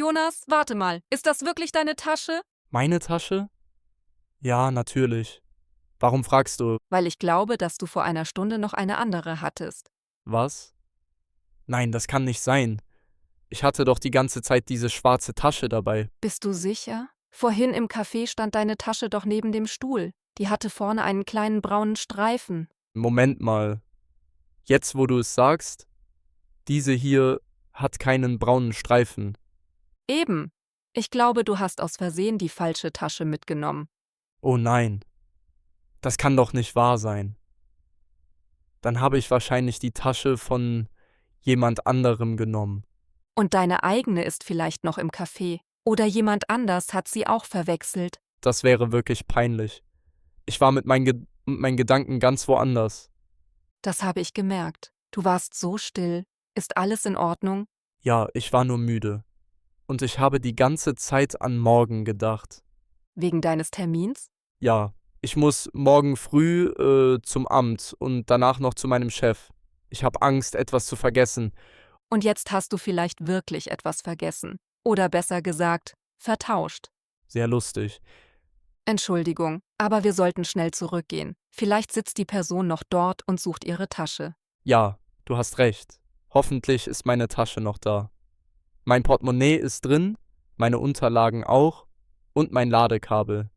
Jonas, warte mal. Ist das wirklich deine Tasche? Meine Tasche? Ja, natürlich. Warum fragst du? Weil ich glaube, dass du vor einer Stunde noch eine andere hattest. Was? Nein, das kann nicht sein. Ich hatte doch die ganze Zeit diese schwarze Tasche dabei. Bist du sicher? Vorhin im Café stand deine Tasche doch neben dem Stuhl. Die hatte vorne einen kleinen braunen Streifen. Moment mal. Jetzt, wo du es sagst, diese hier hat keinen braunen Streifen. Eben. Ich glaube, du hast aus Versehen die falsche Tasche mitgenommen. Oh nein. Das kann doch nicht wahr sein. Dann habe ich wahrscheinlich die Tasche von jemand anderem genommen. Und deine eigene ist vielleicht noch im Café. Oder jemand anders hat sie auch verwechselt. Das wäre wirklich peinlich. Ich war mit meinen Gedanken ganz woanders. Das habe ich gemerkt. Du warst so still. Ist alles in Ordnung? Ja, ich war nur müde. Und ich habe die ganze Zeit an morgen gedacht. Wegen deines Termins? Ja, ich muss morgen früh zum Amt und danach noch zu meinem Chef. Ich habe Angst, etwas zu vergessen. Und jetzt hast du vielleicht wirklich etwas vergessen. Oder besser gesagt, vertauscht. Sehr lustig. Entschuldigung, aber wir sollten schnell zurückgehen. Vielleicht sitzt die Person noch dort und sucht ihre Tasche. Ja, du hast recht. Hoffentlich ist meine Tasche noch da. Mein Portemonnaie ist drin, meine Unterlagen auch und mein Ladekabel.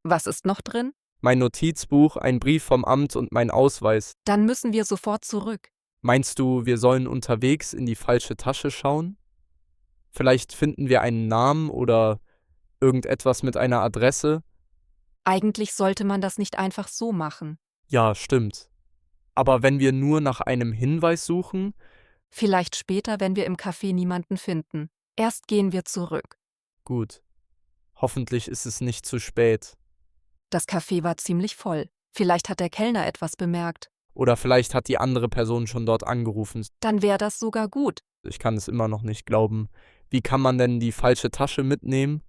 Was ist noch drin? Mein Notizbuch, ein Brief vom Amt und mein Ausweis. Dann müssen wir sofort zurück. Meinst du, wir sollen unterwegs in die falsche Tasche schauen? Vielleicht finden wir einen Namen oder irgendetwas mit einer Adresse? Eigentlich sollte man das nicht einfach so machen. Ja, stimmt. Aber wenn wir nur nach einem Hinweis suchen? Vielleicht später, wenn wir im Café niemanden finden. Erst gehen wir zurück. Gut. Hoffentlich ist es nicht zu spät. Das Café war ziemlich voll. Vielleicht hat der Kellner etwas bemerkt. Oder vielleicht hat die andere Person schon dort angerufen. Dann wäre das sogar gut. Ich kann es immer noch nicht glauben. Wie kann man denn die falsche Tasche mitnehmen?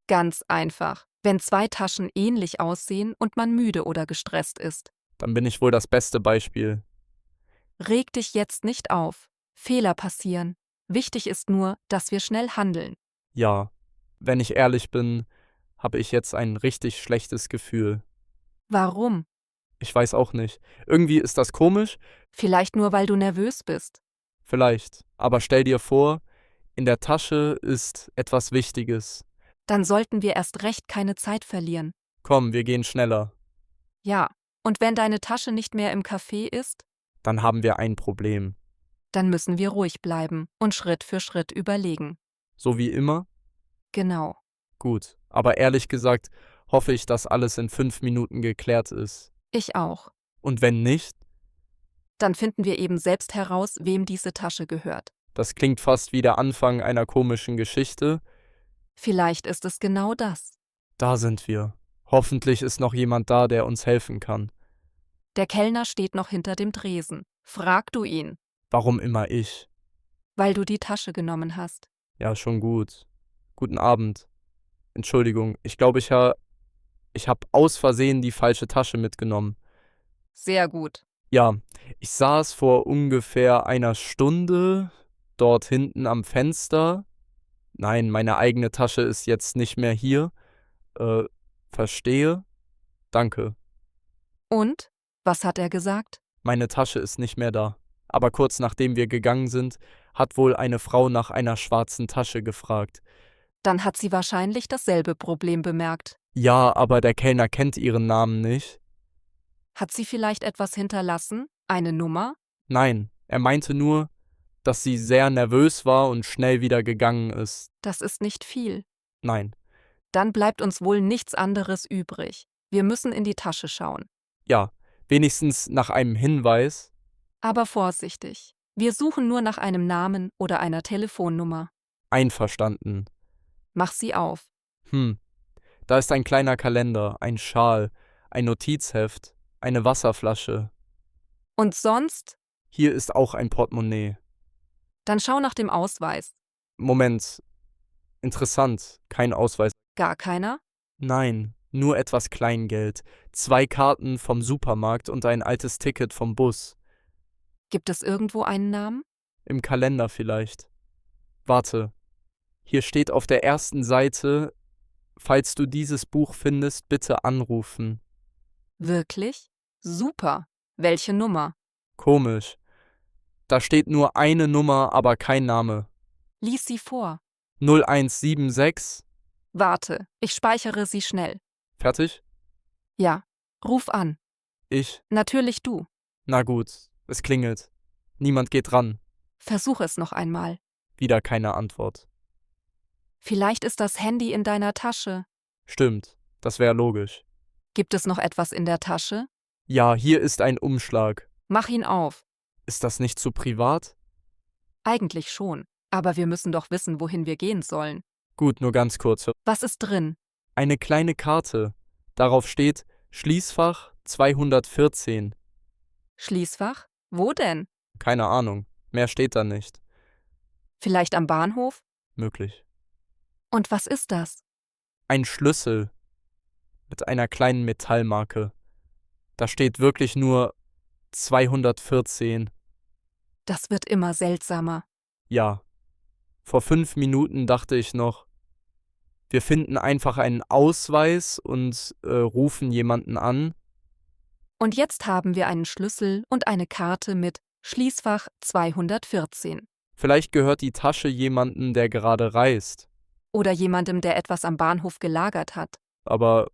Ganz einfach. Wenn zwei Taschen ähnlich aussehen und man müde oder gestresst ist. Dann bin ich wohl das beste Beispiel. Reg dich jetzt nicht auf. Fehler passieren. Wichtig ist nur, dass wir schnell handeln. Ja, wenn ich ehrlich bin, habe ich jetzt ein richtig schlechtes Gefühl. Warum? Ich weiß auch nicht. Irgendwie ist das komisch, Vielleicht nur, weil du nervös bist. vielleicht. Aber stell dir vor, in der Tasche ist etwas Wichtiges. Dann sollten wir erst recht keine Zeit verlieren. Komm, wir gehen schneller. Ja, und wenn deine Tasche nicht mehr im Café ist, Dann haben wir ein Problem. dann müssen wir ruhig bleiben und Schritt für Schritt überlegen. So wie immer? Genau. Gut. Aber ehrlich gesagt, hoffe ich, dass alles in 5 Minuten geklärt ist. Ich auch. Und wenn nicht, Dann finden wir eben selbst heraus, wem diese Tasche gehört. das klingt fast wie der Anfang einer komischen Geschichte. Vielleicht ist es genau das. Da sind wir. Hoffentlich ist noch jemand da, der uns helfen kann. Der Kellner steht noch hinter dem Tresen. Frag du ihn, Warum immer ich? weil du die Tasche genommen hast. Ja, schon gut. Guten Abend. Entschuldigung, ich glaube, ich habe aus Versehen die falsche Tasche mitgenommen. Sehr gut. Ja, ich saß vor ungefähr einer Stunde dort hinten am Fenster. Nein, meine eigene Tasche ist jetzt nicht mehr hier. Äh, verstehe. Danke. Und? Was hat er gesagt? Meine Tasche ist nicht mehr da. Aber kurz nachdem wir gegangen sind, hat wohl eine Frau nach einer schwarzen Tasche gefragt. Dann hat sie wahrscheinlich dasselbe Problem bemerkt. Ja, aber der Kellner kennt ihren Namen nicht. Hat sie vielleicht etwas hinterlassen? Eine Nummer? Nein, er meinte nur, dass sie sehr nervös war und schnell wieder gegangen ist. Das ist nicht viel. Nein. Dann bleibt uns wohl nichts anderes übrig. Wir müssen in die Tasche schauen. Ja, wenigstens nach einem Hinweis. Aber vorsichtig. Wir suchen nur nach einem Namen oder einer Telefonnummer. Einverstanden. Mach sie auf. Da ist ein kleiner Kalender, ein Schal, ein Notizheft, eine Wasserflasche. Und sonst? Hier ist auch ein Portemonnaie. Dann schau nach dem Ausweis. Moment. Interessant. Kein Ausweis. Gar keiner? Nein, nur etwas Kleingeld. 2 Karten vom Supermarkt und ein altes Ticket vom Bus. Gibt es irgendwo einen Namen? Im Kalender vielleicht. Warte. Hier steht auf der ersten Seite: Falls du dieses Buch findest, bitte anrufen. Wirklich? Super. Welche Nummer? Komisch. Da steht nur eine Nummer, aber kein Name. Lies sie vor. 0176. Warte, ich speichere sie schnell. Fertig? Ja. Ruf an. Ich. Natürlich du. Na gut, es klingelt. Niemand geht ran. Versuch es noch einmal. Wieder keine Antwort. Vielleicht ist das Handy in deiner Tasche. Stimmt, das wäre logisch. Gibt es noch etwas in der Tasche? Ja, hier ist ein Umschlag. Mach ihn auf. Ist das nicht zu privat? Eigentlich schon. Aber wir müssen doch wissen, wohin wir gehen sollen. Gut, nur ganz kurz. Was ist drin? Eine kleine Karte. Darauf steht Schließfach 214. Schließfach? Wo denn? Keine Ahnung, mehr steht da nicht. Vielleicht am Bahnhof? Möglich. Und was ist das? Ein Schlüssel mit einer kleinen Metallmarke. Da steht wirklich nur 214. Das wird immer seltsamer. Ja. Vor 5 Minuten dachte ich noch, wir finden einfach einen Ausweis und rufen jemanden an. Und jetzt haben wir einen Schlüssel und eine Karte mit Schließfach 214. Vielleicht gehört die Tasche jemandem, der gerade reist. Oder jemandem, der etwas am Bahnhof gelagert hat. Aber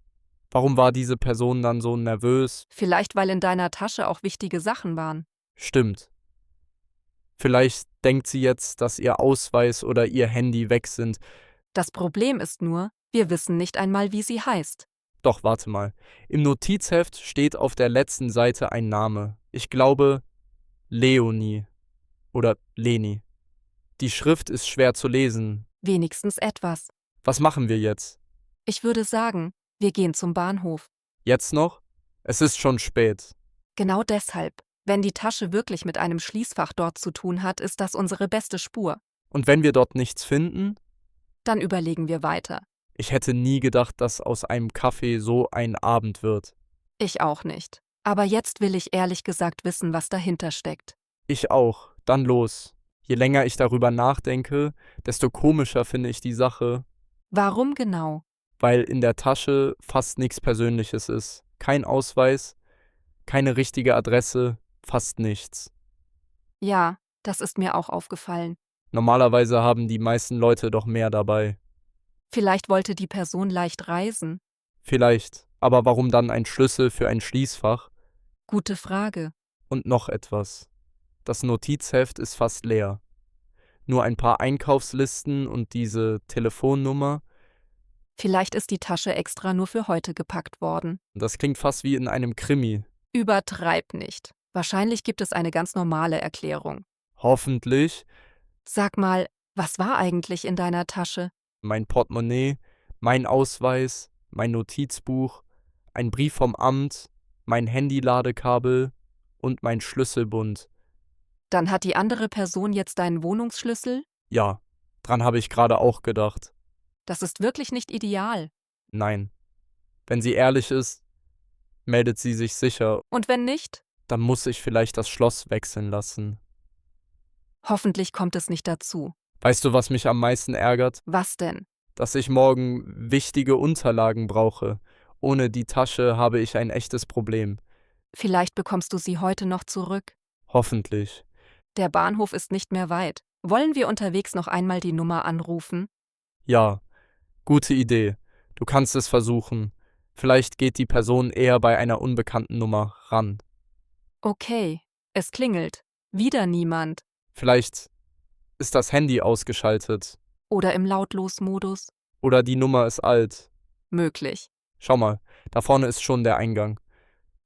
warum war diese Person dann so nervös? Vielleicht, weil in deiner Tasche auch wichtige Sachen waren. Stimmt. Vielleicht denkt sie jetzt, dass ihr Ausweis oder ihr Handy weg sind. Das Problem ist nur, wir wissen nicht einmal, wie sie heißt. Doch, warte mal. Im Notizheft steht auf der letzten Seite ein Name. Ich glaube, Leonie oder Leni. Die Schrift ist schwer zu lesen. Wenigstens etwas. Was machen wir jetzt? Ich würde sagen, wir gehen zum Bahnhof. Jetzt noch? Es ist schon spät. Genau deshalb. Wenn die Tasche wirklich mit einem Schließfach dort zu tun hat, ist das unsere beste Spur. Und wenn wir dort nichts finden? Dann überlegen wir weiter. Ich hätte nie gedacht, dass aus einem Café so ein Abend wird. Ich auch nicht. Aber jetzt will ich ehrlich gesagt wissen, was dahinter steckt. Ich auch. Dann los. Je länger ich darüber nachdenke, desto komischer finde ich die Sache, Warum genau? weil in der Tasche fast nichts Persönliches ist. Kein Ausweis, keine richtige Adresse, fast nichts. Ja, das ist mir auch aufgefallen. Normalerweise haben die meisten Leute doch mehr dabei. Vielleicht wollte die Person leicht reisen. Vielleicht, aber warum dann ein Schlüssel für ein Schließfach? Gute Frage. Und noch etwas. Das Notizheft ist fast leer. Nur ein paar Einkaufslisten und diese Telefonnummer. Vielleicht ist die Tasche extra nur für heute gepackt worden. Das klingt fast wie in einem Krimi. Übertreib nicht. Wahrscheinlich gibt es eine ganz normale Erklärung. Hoffentlich. Sag mal, was war eigentlich in deiner Tasche? Mein Portemonnaie, mein Ausweis, mein Notizbuch, ein Brief vom Amt, mein Handy-Ladekabel und mein Schlüsselbund. Dann hat die andere Person jetzt deinen Wohnungsschlüssel? Ja, dran habe ich gerade auch gedacht. Das ist wirklich nicht ideal. Nein. Wenn sie ehrlich ist, meldet sie sich sicher. Und wenn nicht? Dann muss ich vielleicht das Schloss wechseln lassen. Hoffentlich kommt es nicht dazu. Weißt du, was mich am meisten ärgert? Was denn? Dass ich morgen wichtige Unterlagen brauche. Ohne die Tasche habe ich ein echtes Problem. Vielleicht bekommst du sie heute noch zurück. Hoffentlich. Der Bahnhof ist nicht mehr weit. Wollen wir unterwegs noch einmal die Nummer anrufen? Ja, gute Idee. Du kannst es versuchen. Vielleicht geht die Person eher bei einer unbekannten Nummer ran. Okay, es klingelt. Wieder niemand. Vielleicht ist das Handy ausgeschaltet. Oder im Lautlosmodus. Oder die Nummer ist alt. Möglich. Schau mal, da vorne ist schon der Eingang.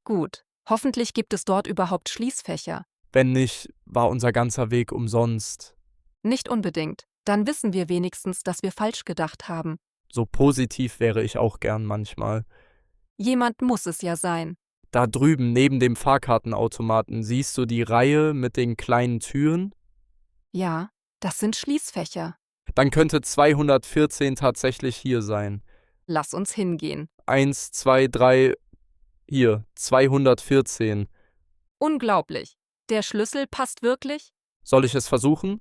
Gut. Hoffentlich gibt es dort überhaupt Schließfächer. Wenn nicht, war unser ganzer Weg umsonst. Nicht unbedingt. Dann wissen wir wenigstens, dass wir falsch gedacht haben. So positiv wäre ich auch gern manchmal. Jemand muss es ja sein. Da drüben neben dem Fahrkartenautomaten siehst du die Reihe mit den kleinen Türen? Ja, das sind Schließfächer. Dann könnte 214 tatsächlich hier sein. Lass uns hingehen. 1, 2, 3, hier, 214. Unglaublich. Der Schlüssel passt wirklich? Soll ich es versuchen?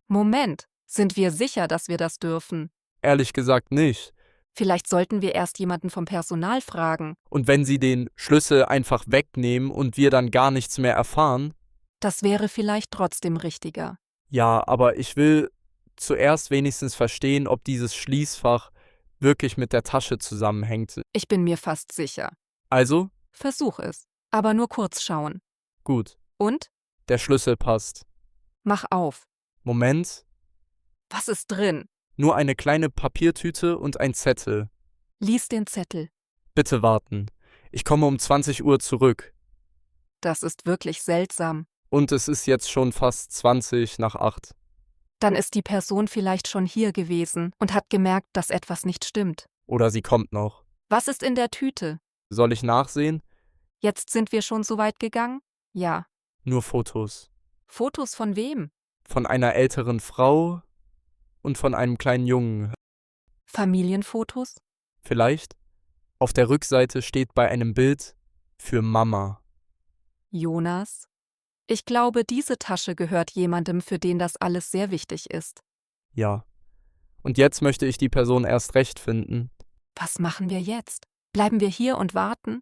Moment, Sind wir sicher, dass wir das dürfen? Ehrlich gesagt nicht. Vielleicht sollten wir erst jemanden vom Personal fragen. Und wenn sie den Schlüssel einfach wegnehmen und wir dann gar nichts mehr erfahren? Das wäre vielleicht trotzdem richtiger. Ja, aber ich will zuerst wenigstens verstehen, ob dieses Schließfach wirklich mit der Tasche zusammenhängt. Ich bin mir fast sicher. Also, Versuch es. Aber nur kurz schauen. gut, Und? der Schlüssel passt. Mach auf. Moment, Was ist drin? nur eine kleine Papiertüte und ein Zettel. Lies den Zettel. Bitte warten. Ich komme um 20 Uhr zurück. Das ist wirklich seltsam. Und es ist jetzt schon fast 20 nach 8. Dann ist die Person vielleicht schon hier gewesen und hat gemerkt, dass etwas nicht stimmt. Oder sie kommt noch. Was ist in der Tüte? Soll ich nachsehen? Jetzt sind wir schon so weit gegangen? Ja. Nur Fotos. Fotos von wem? Von einer älteren Frau und von einem kleinen Jungen. Familienfotos? Vielleicht? Auf der Rückseite steht bei einem Bild für Mama. Jonas? Ich glaube, diese Tasche gehört jemandem, für den das alles sehr wichtig ist. Ja. Und jetzt möchte ich die Person erst recht finden. Was machen wir jetzt? Bleiben wir hier und warten?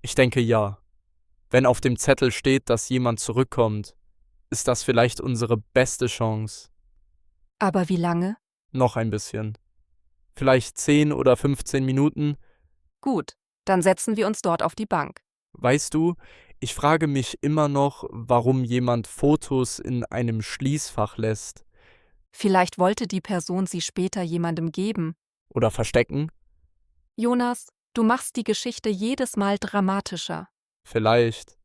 Ich denke ja. Wenn auf dem Zettel steht, dass jemand zurückkommt, ist das vielleicht unsere beste Chance. Aber wie lange? Noch ein bisschen. Vielleicht 10 oder 15 Minuten. Gut, dann setzen wir uns dort auf die Bank. Weißt du, ich frage mich immer noch, warum jemand Fotos in einem Schließfach lässt. Vielleicht wollte die Person sie später jemandem geben. Oder verstecken. Jonas, du machst die Geschichte jedes Mal dramatischer. Vielleicht.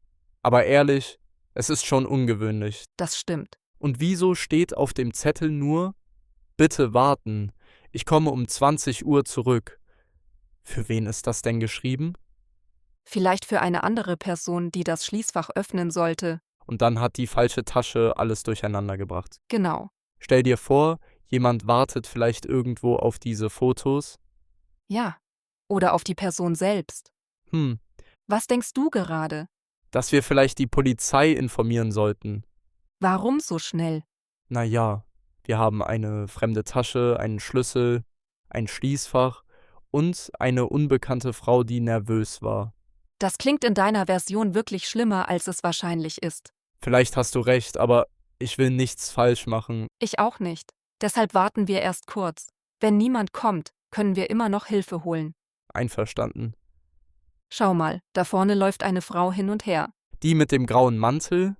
Aber ehrlich, es ist schon ungewöhnlich. Das stimmt. Und wieso steht auf dem Zettel nur: Bitte warten, ich komme um 20 Uhr zurück? Für wen ist das denn geschrieben? Vielleicht für eine andere Person, die das Schließfach öffnen sollte. Und dann hat die falsche Tasche alles durcheinander gebracht. Genau. Stell dir vor, jemand wartet vielleicht irgendwo auf diese Fotos. Ja. Oder auf die Person selbst. Was denkst du gerade? Dass wir vielleicht die Polizei informieren sollten. Warum so schnell? Naja, wir haben eine fremde Tasche, einen Schlüssel, ein Schließfach und eine unbekannte Frau, die nervös war. Das klingt in deiner Version wirklich schlimmer, als es wahrscheinlich ist. Vielleicht hast du recht, aber ich will nichts falsch machen. Ich auch nicht. Deshalb warten wir erst kurz. Wenn niemand kommt, können wir immer noch Hilfe holen. Einverstanden. Schau mal, da vorne läuft eine Frau hin und her. Die mit dem grauen Mantel?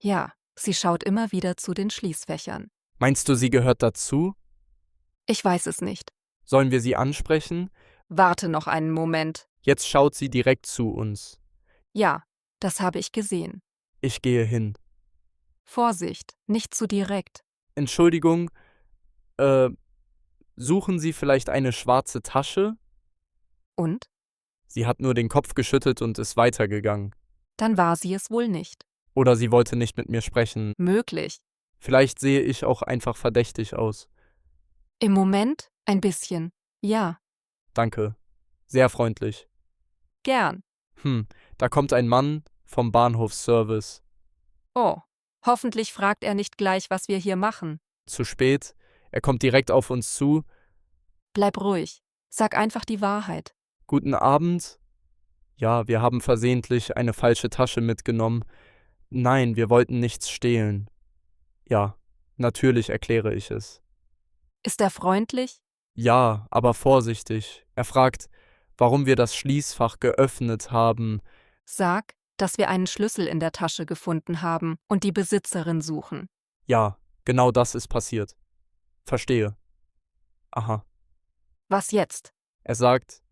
Ja, sie schaut immer wieder zu den Schließfächern. Meinst du, sie gehört dazu? Ich weiß es nicht. Sollen wir sie ansprechen? Warte noch einen Moment. Jetzt schaut sie direkt zu uns. Ja, das habe ich gesehen. Ich gehe hin. Vorsicht, nicht zu direkt. Entschuldigung, suchen Sie vielleicht eine schwarze Tasche? Und? Sie hat nur den Kopf geschüttelt und ist weitergegangen. Dann war sie es wohl nicht. Oder sie wollte nicht mit mir sprechen. Möglich. Vielleicht sehe ich auch einfach verdächtig aus. Im Moment ein bisschen. Ja, Danke. Sehr freundlich. gern. Da kommt ein Mann vom Bahnhofsservice. Oh, hoffentlich fragt er nicht gleich, was wir hier machen. Zu spät. Er kommt direkt auf uns zu. Bleib ruhig. Sag einfach die Wahrheit. Guten Abend. Ja, wir haben versehentlich eine falsche Tasche mitgenommen. Nein, wir wollten nichts stehlen. Ja, natürlich erkläre ich es. Ist er freundlich? Ja, aber vorsichtig. Er fragt, warum wir das Schließfach geöffnet haben. Sag, dass wir einen Schlüssel in der Tasche gefunden haben und die Besitzerin suchen. Ja, genau das ist passiert. Verstehe. Aha. Was jetzt? Er sagt,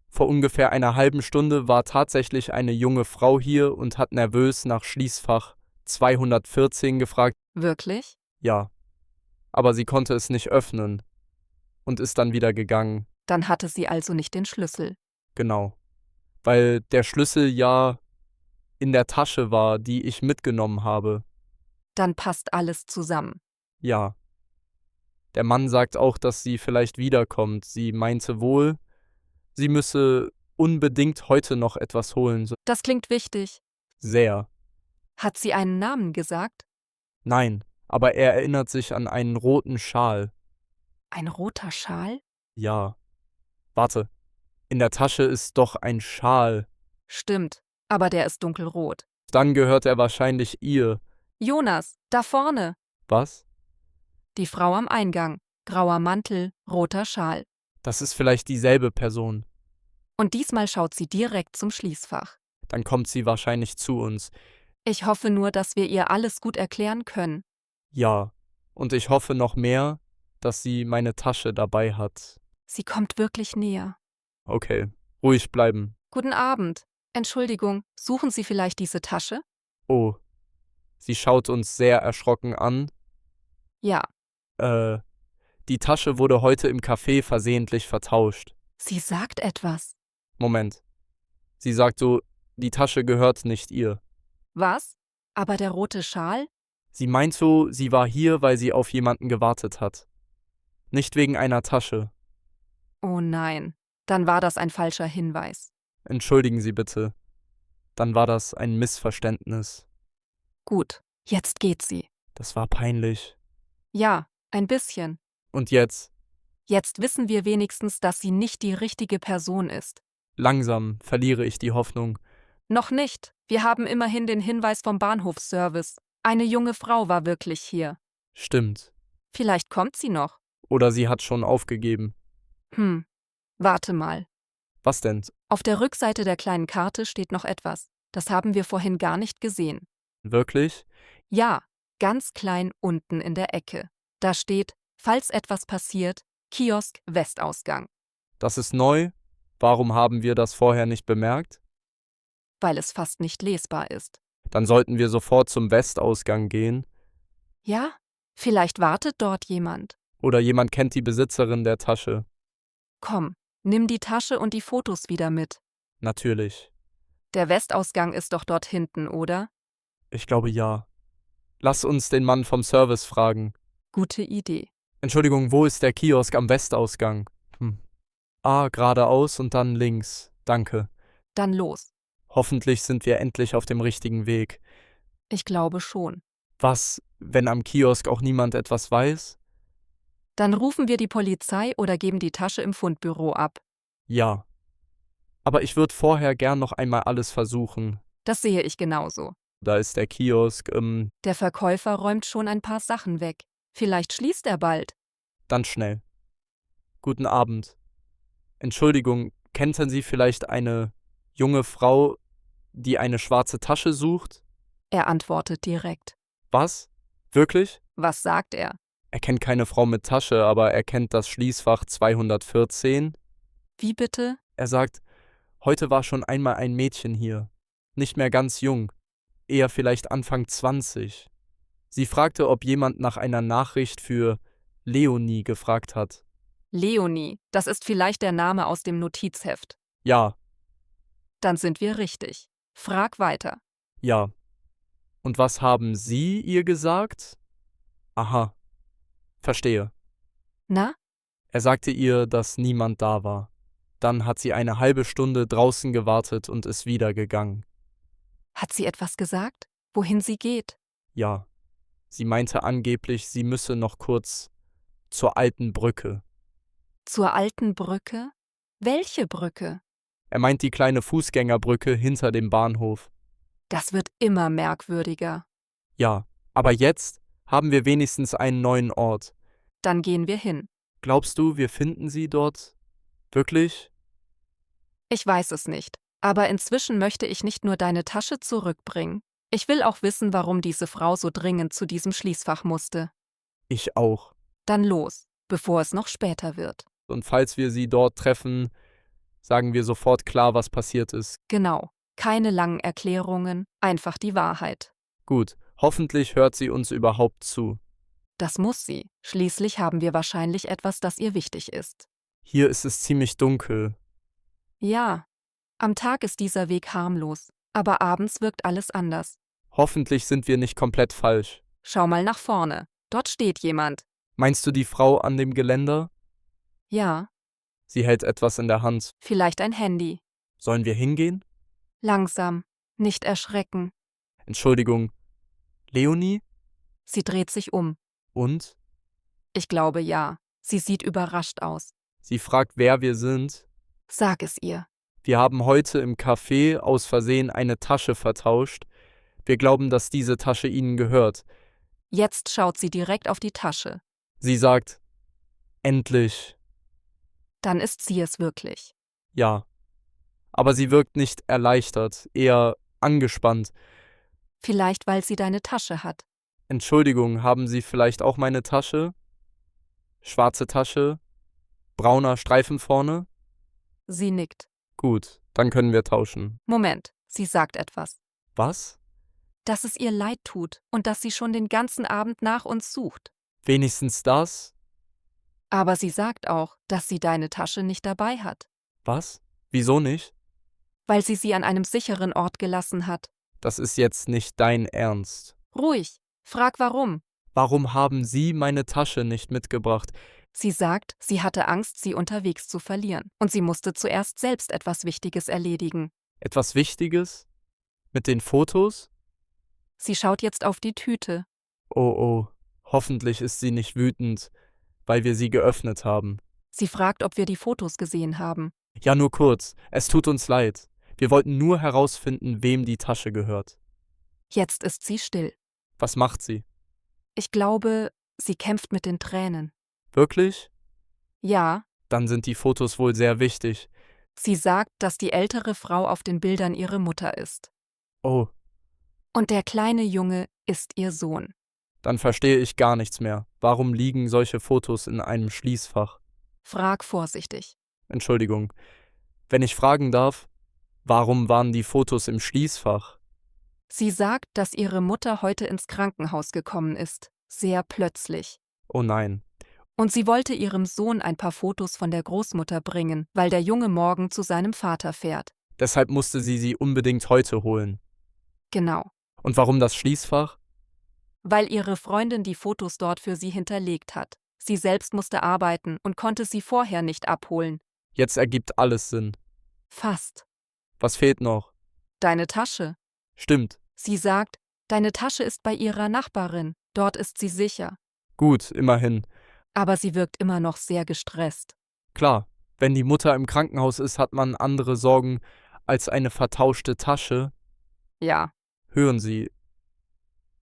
vor ungefähr einer halben Stunde war tatsächlich eine junge Frau hier und hat nervös nach Schließfach 214 gefragt. Wirklich? Ja. Aber sie konnte es nicht öffnen und ist dann wieder gegangen. Dann hatte sie also nicht den Schlüssel. Genau. Weil der Schlüssel ja in der Tasche war, die ich mitgenommen habe. Dann passt alles zusammen. Ja. Der Mann sagt auch, dass sie vielleicht wiederkommt. Sie meinte wohl, sie müsse unbedingt heute noch etwas holen. Das klingt wichtig. Sehr. Hat sie einen Namen gesagt? Nein, aber er erinnert sich an einen roten Schal. Ein roter Schal? Ja. Warte, in der Tasche ist doch ein Schal. Stimmt, aber der ist dunkelrot. Dann gehört er wahrscheinlich ihr. Jonas, da vorne. Was? Die Frau am Eingang. Grauer Mantel, roter Schal. Das ist vielleicht dieselbe Person. Und diesmal schaut sie direkt zum Schließfach. Dann kommt sie wahrscheinlich zu uns. Ich hoffe nur, dass wir ihr alles gut erklären können. Ja. Und ich hoffe noch mehr, dass sie meine Tasche dabei hat. Sie kommt wirklich näher. Okay, ruhig bleiben. Guten Abend. Entschuldigung, suchen Sie vielleicht diese Tasche? Oh. Sie schaut uns sehr erschrocken an. Ja. Die Tasche wurde heute im Café versehentlich vertauscht. Sie sagt etwas. Moment. Sie sagt so, die Tasche gehört nicht ihr. Was? Aber der rote Schal? Sie meint so, sie war hier, weil sie auf jemanden gewartet hat. Nicht wegen einer Tasche. Oh nein, dann war das ein falscher Hinweis. Entschuldigen Sie bitte. Dann war das ein Missverständnis. Gut, jetzt geht sie. Das war peinlich. Ja, ein bisschen. Und jetzt? Jetzt wissen wir wenigstens, dass sie nicht die richtige Person ist. Langsam verliere ich die Hoffnung. Noch nicht. Wir haben immerhin den Hinweis vom Bahnhofsservice. Eine junge Frau war wirklich hier. Stimmt. Vielleicht kommt sie noch. Oder sie hat schon aufgegeben. Warte mal. Was denn? Auf der Rückseite der kleinen Karte steht noch etwas. Das haben wir vorhin gar nicht gesehen. Wirklich? Ja, ganz klein unten in der Ecke. Da steht, falls etwas passiert, Kiosk Westausgang. Das ist neu? Warum haben wir das vorher nicht bemerkt? Weil es fast nicht lesbar ist. Dann sollten wir sofort zum Westausgang gehen. Ja, vielleicht wartet dort jemand. Oder jemand kennt die Besitzerin der Tasche. Komm, nimm die Tasche und die Fotos wieder mit. Natürlich. Der Westausgang ist doch dort hinten, oder? Ich glaube ja. Lass uns den Mann vom Service fragen. Gute Idee. Entschuldigung, wo ist der Kiosk am Westausgang? Geradeaus und dann links. Danke. Dann los. Hoffentlich sind wir endlich auf dem richtigen Weg. Ich glaube schon. Was, wenn am Kiosk auch niemand etwas weiß? Dann rufen wir die Polizei oder geben die Tasche im Fundbüro ab. Ja. Aber ich würde vorher gern noch einmal alles versuchen. Das sehe ich genauso. Da ist der Kiosk, Der Verkäufer räumt schon ein paar Sachen weg. Vielleicht schließt er bald. dann schnell. Guten Abend. Entschuldigung, kennen Sie vielleicht eine junge Frau, die eine schwarze Tasche sucht? Er antwortet direkt. Was? Wirklich? Was sagt er? Er kennt keine Frau mit Tasche, aber er kennt das Schließfach 214. Wie bitte? Er sagt, heute war schon einmal ein Mädchen hier. Nicht mehr ganz jung, eher vielleicht Anfang 20. Sie fragte, ob jemand nach einer Nachricht für Leonie gefragt hat. Leonie, das ist vielleicht der Name aus dem Notizheft. Ja, Dann sind wir richtig. Frag weiter. ja. Und was haben Sie ihr gesagt? Aha, verstehe. Na? Er sagte ihr, dass niemand da war. Dann hat sie eine halbe Stunde draußen gewartet und ist wieder gegangen. Hat sie etwas gesagt? Wohin sie geht? Ja, sie meinte angeblich, sie müsse noch kurz zur alten Brücke. Zur alten Brücke? Welche Brücke? Er meint die kleine Fußgängerbrücke hinter dem Bahnhof. Das wird immer merkwürdiger. Ja, aber jetzt haben wir wenigstens einen neuen Ort. Dann gehen wir hin. Glaubst du, wir finden sie dort? Wirklich? Ich weiß es nicht. Aber inzwischen möchte ich nicht nur deine Tasche zurückbringen. Ich will auch wissen, warum diese Frau so dringend zu diesem Schließfach musste. Ich auch. Dann los, bevor es noch später wird. Und falls wir sie dort treffen, sagen wir sofort klar, was passiert ist. Genau. Keine langen Erklärungen, einfach die Wahrheit. Gut, hoffentlich hört sie uns überhaupt zu. Das muss sie. Schließlich haben wir wahrscheinlich etwas, das ihr wichtig ist. Hier ist es ziemlich dunkel. Ja, am Tag ist dieser Weg harmlos, aber abends wirkt alles anders. Hoffentlich sind wir nicht komplett falsch. Schau mal nach vorne. Dort steht jemand. Meinst du die Frau an dem Geländer? Ja, Sie hält etwas in der Hand. vielleicht ein Handy. Sollen wir hingehen? Langsam, nicht erschrecken. Entschuldigung. Leonie? Sie dreht sich um. Und? Ich glaube ja. Sie sieht überrascht aus. Sie fragt, wer wir sind. Sag es ihr. Wir haben heute im Café aus Versehen eine Tasche vertauscht. Wir glauben, dass diese Tasche Ihnen gehört. Jetzt schaut sie direkt auf die Tasche. Sie sagt, endlich, Dann ist sie es wirklich. ja. Aber sie wirkt nicht erleichtert, eher angespannt. Vielleicht, weil sie deine Tasche hat. Entschuldigung, haben Sie vielleicht auch meine Tasche? Schwarze Tasche, brauner Streifen vorne? Sie nickt. Gut, dann können wir tauschen. Moment, sie sagt etwas. Was? Dass es ihr leid tut und dass sie schon den ganzen Abend nach uns sucht. Wenigstens das? Aber sie sagt auch, dass sie deine Tasche nicht dabei hat, Was? Wieso nicht? weil sie an einem sicheren Ort gelassen hat. Das ist jetzt nicht dein Ernst. Ruhig, frag warum. Warum haben Sie meine Tasche nicht mitgebracht? Sie sagt, sie hatte Angst, sie unterwegs zu verlieren. Und sie musste zuerst selbst etwas Wichtiges erledigen. Etwas Wichtiges? Mit den Fotos? Sie schaut jetzt auf die Tüte. Oh oh, hoffentlich ist sie nicht wütend, weil wir sie geöffnet haben. Sie fragt, ob wir die Fotos gesehen haben. Ja, nur kurz, es tut uns leid. Wir wollten nur herausfinden, wem die Tasche gehört. Jetzt ist sie still. Was macht sie? Ich glaube, sie kämpft mit den Tränen. Wirklich? Ja, Dann sind die Fotos wohl sehr wichtig. sie sagt, dass die ältere Frau auf den Bildern ihre Mutter ist. Oh, Und der kleine Junge ist ihr Sohn. dann verstehe ich gar nichts mehr. Warum liegen solche Fotos in einem Schließfach? Frag vorsichtig. Entschuldigung. Wenn ich fragen darf, warum waren die Fotos im Schließfach? Sie sagt, dass ihre Mutter heute ins Krankenhaus gekommen ist. Sehr plötzlich. Oh nein. Und sie wollte ihrem Sohn ein paar Fotos von der Großmutter bringen, weil der Junge morgen zu seinem Vater fährt. Deshalb musste sie unbedingt heute holen. Genau. Und warum das Schließfach? Weil ihre Freundin die Fotos dort für sie hinterlegt hat. Sie selbst musste arbeiten und konnte sie vorher nicht abholen. Jetzt ergibt alles Sinn. Fast. Was fehlt noch? Deine Tasche. Stimmt. Sie sagt, deine Tasche ist bei ihrer Nachbarin. Dort ist sie sicher. Gut, immerhin. Aber sie wirkt immer noch sehr gestresst. Klar, wenn die Mutter im Krankenhaus ist, hat man andere Sorgen als eine vertauschte Tasche. Ja, Hören Sie,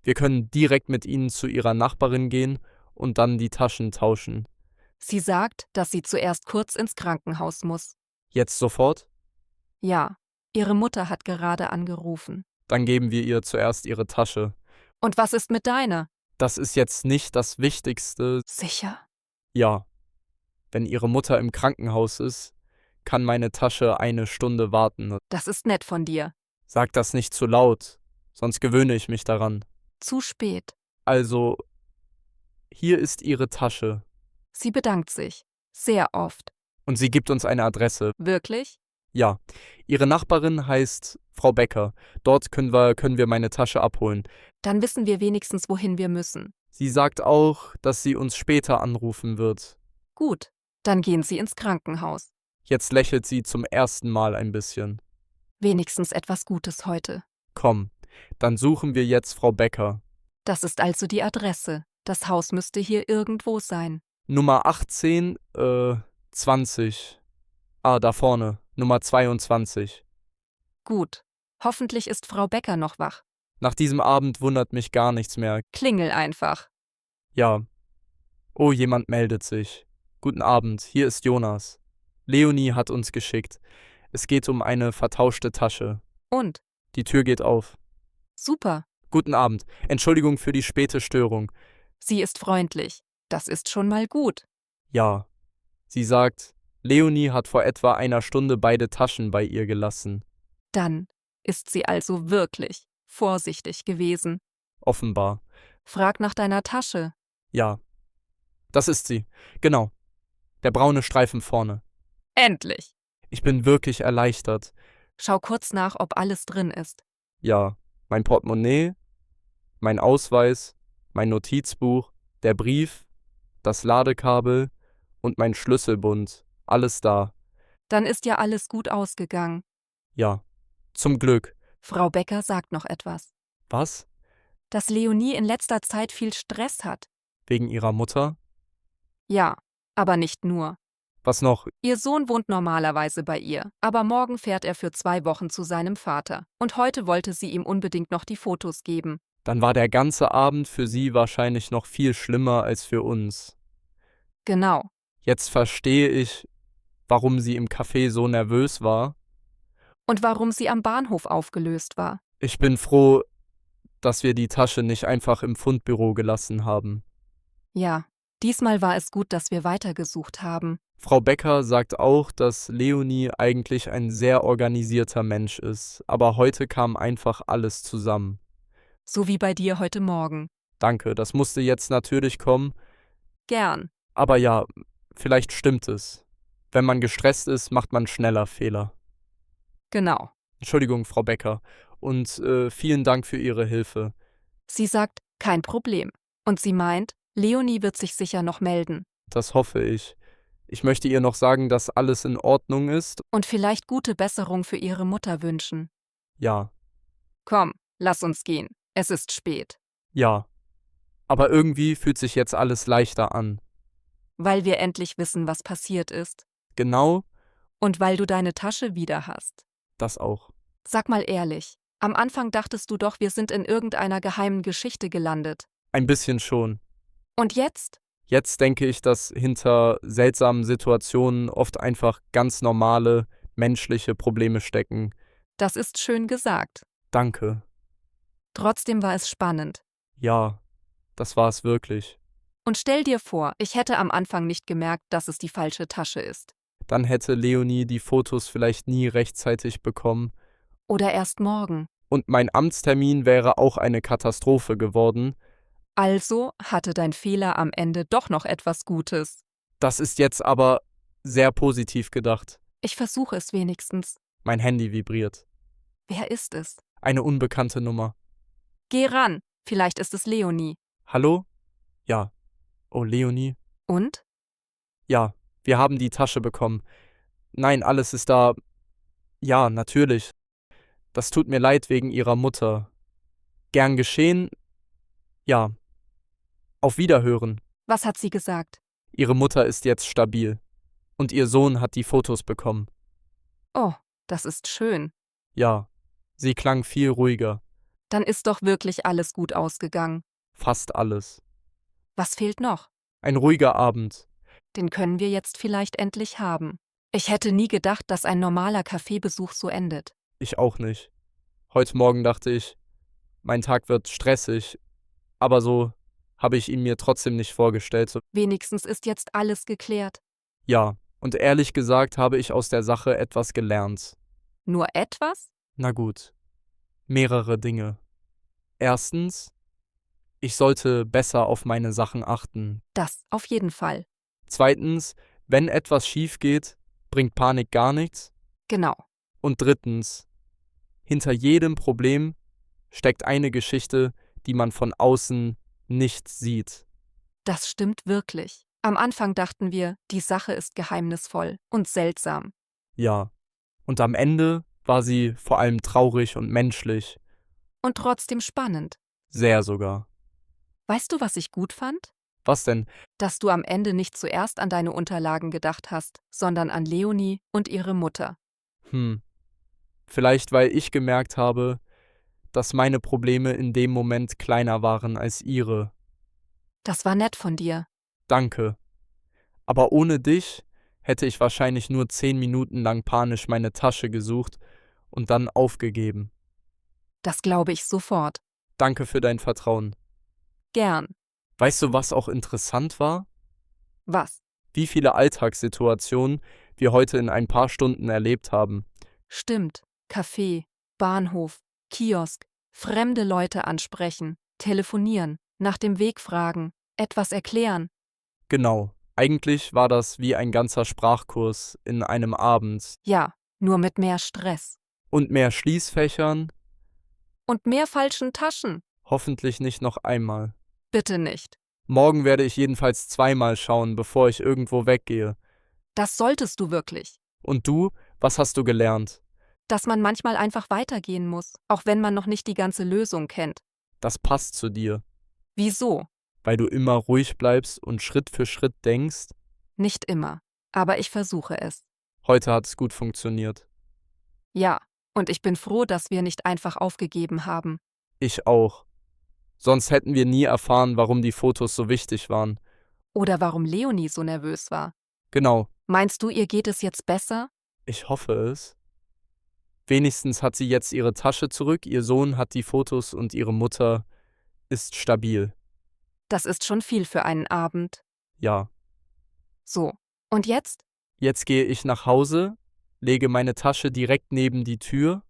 wir können direkt mit Ihnen zu Ihrer Nachbarin gehen und dann die Taschen tauschen. sie sagt, dass sie zuerst kurz ins Krankenhaus muss. Jetzt sofort? Ja, ihre Mutter hat gerade angerufen. Dann geben wir ihr zuerst ihre Tasche. Und was ist mit deiner? Das ist jetzt nicht das Wichtigste. Sicher. Ja, wenn Ihre Mutter im Krankenhaus ist, kann meine Tasche eine Stunde warten. Das ist nett von dir. Sag das nicht zu laut, sonst gewöhne ich mich daran. Zu spät. Also, hier ist Ihre Tasche. Sie bedankt sich. Sehr oft. Und sie gibt uns eine Adresse. Wirklich? Ja, Ihre Nachbarin heißt Frau Becker. Dort können wir meine Tasche abholen. Dann wissen wir wenigstens, wohin wir müssen. Sie sagt auch, dass sie uns später anrufen wird. Gut, dann gehen Sie ins Krankenhaus. Jetzt lächelt sie zum ersten Mal ein bisschen. Wenigstens etwas Gutes heute. Komm, dann suchen wir jetzt Frau Becker. Das ist also die Adresse. Das Haus müsste hier irgendwo sein. Nummer 18, 20. Ah, da vorne. Nummer 22. Gut. Hoffentlich ist Frau Becker noch wach. Nach diesem Abend wundert mich gar nichts mehr. Klingel einfach. Ja. Oh, jemand meldet sich. Guten Abend, hier ist Jonas. Leonie hat uns geschickt. Es geht um eine vertauschte Tasche. Und? Die Tür geht auf. Super. Guten Abend. Entschuldigung für die späte Störung. Sie ist freundlich. Das ist schon mal gut. Ja. Sie sagt, Leonie hat vor etwa einer Stunde beide Taschen bei ihr gelassen. Dann ist sie also wirklich vorsichtig gewesen. Offenbar. Frag nach deiner Tasche. Ja. Das ist sie. Genau. Der braune Streifen vorne. Endlich. Ich bin wirklich erleichtert. Schau kurz nach, ob alles drin ist. Ja. Mein Portemonnaie, mein Ausweis, mein Notizbuch, der Brief, das Ladekabel und mein Schlüsselbund. Alles da. Dann ist ja alles gut ausgegangen. Ja. Zum Glück. Frau Becker sagt noch etwas. Was? dass Leonie in letzter Zeit viel Stress hat. Wegen ihrer Mutter? Ja, aber nicht nur. Was noch? Ihr Sohn wohnt normalerweise bei ihr, aber morgen fährt er für 2 Wochen zu seinem Vater. Und heute wollte sie ihm unbedingt noch die Fotos geben. Dann war der ganze Abend für sie wahrscheinlich noch viel schlimmer als für uns. Genau. Jetzt verstehe ich, warum sie im Café so nervös war. Und warum sie am Bahnhof aufgelöst war. Ich bin froh, dass wir die Tasche nicht einfach im Fundbüro gelassen haben. Ja, diesmal war es gut, dass wir weitergesucht haben. Frau Becker sagt auch, dass Leonie eigentlich ein sehr organisierter Mensch ist, aber heute kam einfach alles zusammen. So wie bei dir heute Morgen. Danke, das musste jetzt natürlich kommen, Gern. aber ja, vielleicht stimmt es. Wenn man gestresst ist, macht man schneller Fehler. Genau. Entschuldigung, Frau Becker, und vielen Dank für Ihre Hilfe. Sie sagt, kein Problem. Und sie meint, Leonie wird sich sicher noch melden. Das hoffe ich. Ich möchte ihr noch sagen, dass alles in Ordnung ist. Und vielleicht gute Besserung für ihre Mutter wünschen. Ja, Komm, lass uns gehen. Es ist spät. ja. Aber irgendwie fühlt sich jetzt alles leichter an. Weil wir endlich wissen, was passiert ist. Genau Und weil du deine Tasche wieder hast. das auch. Sag mal ehrlich, am Anfang dachtest du doch, wir sind in irgendeiner geheimen Geschichte gelandet. Ein bisschen schon. Und jetzt? Jetzt denke ich, dass hinter seltsamen Situationen oft einfach ganz normale menschliche Probleme stecken. Das ist schön gesagt. Danke. Trotzdem war es spannend. Ja, das war es wirklich. Und stell dir vor, ich hätte am Anfang nicht gemerkt, dass es die falsche Tasche ist. Dann hätte Leonie die Fotos vielleicht nie rechtzeitig bekommen. Oder erst morgen. Und mein Amtstermin wäre auch eine Katastrophe geworden. Also hatte dein Fehler am Ende doch noch etwas Gutes. Das ist jetzt aber sehr positiv gedacht. Ich versuche es wenigstens. Mein Handy vibriert. Wer ist es? Eine unbekannte Nummer. Geh ran, vielleicht ist es Leonie. Hallo? Ja. Oh, Leonie? Und? Ja, wir haben die Tasche bekommen. Nein, alles ist da. Ja, natürlich. Das tut mir leid wegen Ihrer Mutter. Gern geschehen. Ja. Auf Wiederhören. Was hat sie gesagt? Ihre Mutter ist jetzt stabil. Und Ihr Sohn hat die Fotos bekommen. Oh, das ist schön. Ja. Sie klang viel ruhiger. Dann ist doch wirklich alles gut ausgegangen. Fast alles. Was fehlt noch? Ein ruhiger Abend. Den können wir jetzt vielleicht endlich haben. Ich hätte nie gedacht, dass ein normaler Kaffeebesuch so endet. Ich auch nicht. Heute Morgen dachte ich, mein Tag wird stressig. Aber so habe ich ihn mir trotzdem nicht vorgestellt. Wenigstens ist jetzt alles geklärt. Ja, und ehrlich gesagt habe ich aus der Sache etwas gelernt. Nur etwas? Na gut. Mehrere Dinge. Erstens, ich sollte besser auf meine Sachen achten. Das auf jeden Fall. Zweitens, wenn etwas schief geht, bringt Panik gar nichts. Genau. Und drittens, hinter jedem Problem steckt eine Geschichte, die man von außen nicht sieht. Das stimmt wirklich. Am Anfang dachten wir, die Sache ist geheimnisvoll und seltsam. Ja. Und am Ende war sie vor allem traurig und menschlich. Und trotzdem spannend. Sehr sogar. Weißt du, was ich gut fand? Was denn? Dass du am Ende nicht zuerst an deine Unterlagen gedacht hast, sondern an Leonie und ihre Mutter. Vielleicht weil ich gemerkt habe, dass meine Probleme in dem Moment kleiner waren als ihre. Das war nett von dir. Danke. Aber ohne dich hätte ich wahrscheinlich nur 10 Minuten lang panisch meine Tasche gesucht und dann aufgegeben. Das glaube ich sofort. Danke für dein Vertrauen. Gern. Weißt du, was auch interessant war? Was? Wie viele Alltagssituationen wir heute in ein paar Stunden erlebt haben. Stimmt. Café, Bahnhof, Kiosk, fremde Leute ansprechen, telefonieren, nach dem Weg fragen, etwas erklären. Genau. Eigentlich war das wie ein ganzer Sprachkurs in einem Abend. Ja, nur mit mehr Stress. Und mehr Schließfächern? Und mehr falschen Taschen. Hoffentlich nicht noch einmal. Bitte nicht. Morgen werde ich jedenfalls zweimal schauen, bevor ich irgendwo weggehe. Das solltest du wirklich. Und du? Was hast du gelernt? Dass man manchmal einfach weitergehen muss, auch wenn man noch nicht die ganze Lösung kennt. Das passt zu dir, Wieso? weil du immer ruhig bleibst und Schritt für Schritt denkst. Nicht immer. Aber ich versuche es. Heute hat es gut funktioniert. Ja, und ich bin froh, dass wir nicht einfach aufgegeben haben. Ich auch. Sonst hätten wir nie erfahren, warum die Fotos so wichtig waren. Oder warum Leonie so nervös war. Genau, Meinst du, ihr geht es jetzt besser? ich hoffe es. Wenigstens hat sie jetzt ihre Tasche zurück, ihr Sohn hat die Fotos und ihre Mutter ist stabil. Das ist schon viel für einen Abend. Ja. So. Und jetzt? Jetzt gehe ich nach Hause, lege meine Tasche direkt neben die Tür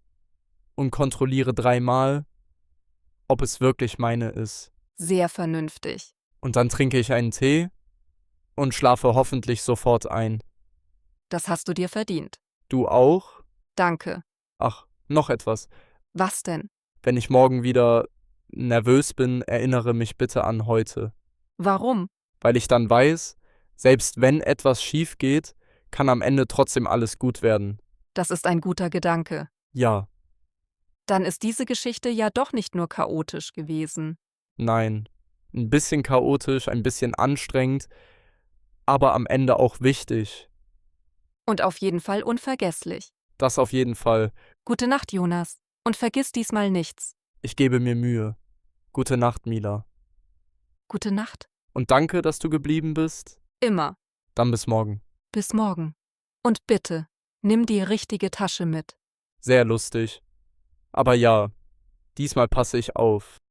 und kontrolliere 3-mal, ob es wirklich meine ist. Sehr vernünftig. Und dann trinke ich einen Tee und schlafe hoffentlich sofort ein. Das hast du dir verdient. Du auch? Danke. Ach, noch etwas. Was denn? Wenn ich morgen wieder nervös bin, erinnere mich bitte an heute. Warum? Weil ich dann weiß, selbst wenn etwas schief geht, kann am Ende trotzdem alles gut werden. Das ist ein guter Gedanke. Ja, Dann ist diese Geschichte ja doch nicht nur chaotisch gewesen. nein. Ein bisschen chaotisch, ein bisschen anstrengend, aber am Ende auch wichtig. Und auf jeden Fall unvergesslich. Das auf jeden Fall. Gute Nacht, Jonas. Und vergiss diesmal nichts. Ich gebe mir Mühe. Gute Nacht, Mila. Gute Nacht. Und danke, dass du geblieben bist. Immer. Dann bis morgen. Bis morgen. Und bitte, nimm die richtige Tasche mit. Sehr lustig. Aber ja, diesmal passe ich auf.